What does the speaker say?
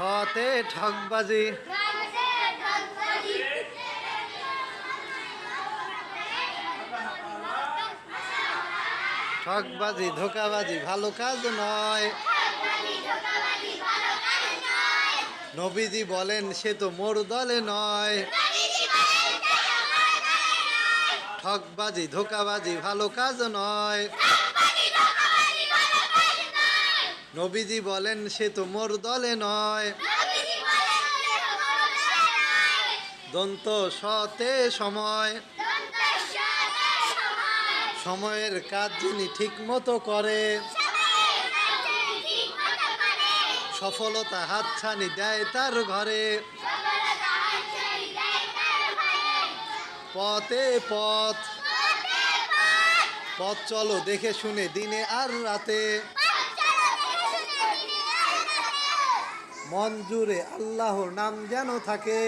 ঠতে ঠকবাজি, ঠকবাজি ধোকাবাজি ভালো কাজ নয়। নবীজি বলেন সে তো মোর দলে নয়। ঠকবাজি ধোকাবাজি ভালো কাজ নয়। নবীজি বলেন সে তো মোর দলে নয়। দন্ত সতে সময়, সময়ের কাজ যিনি ঠিক মতো করে, সফলতা হাতছানি দেয় তার ঘরে। পথে পথ, পথ চলো দেখে শুনে দিনে আর রাতে। মন জুড়ে আল্লাহর নাম যেন থাকে।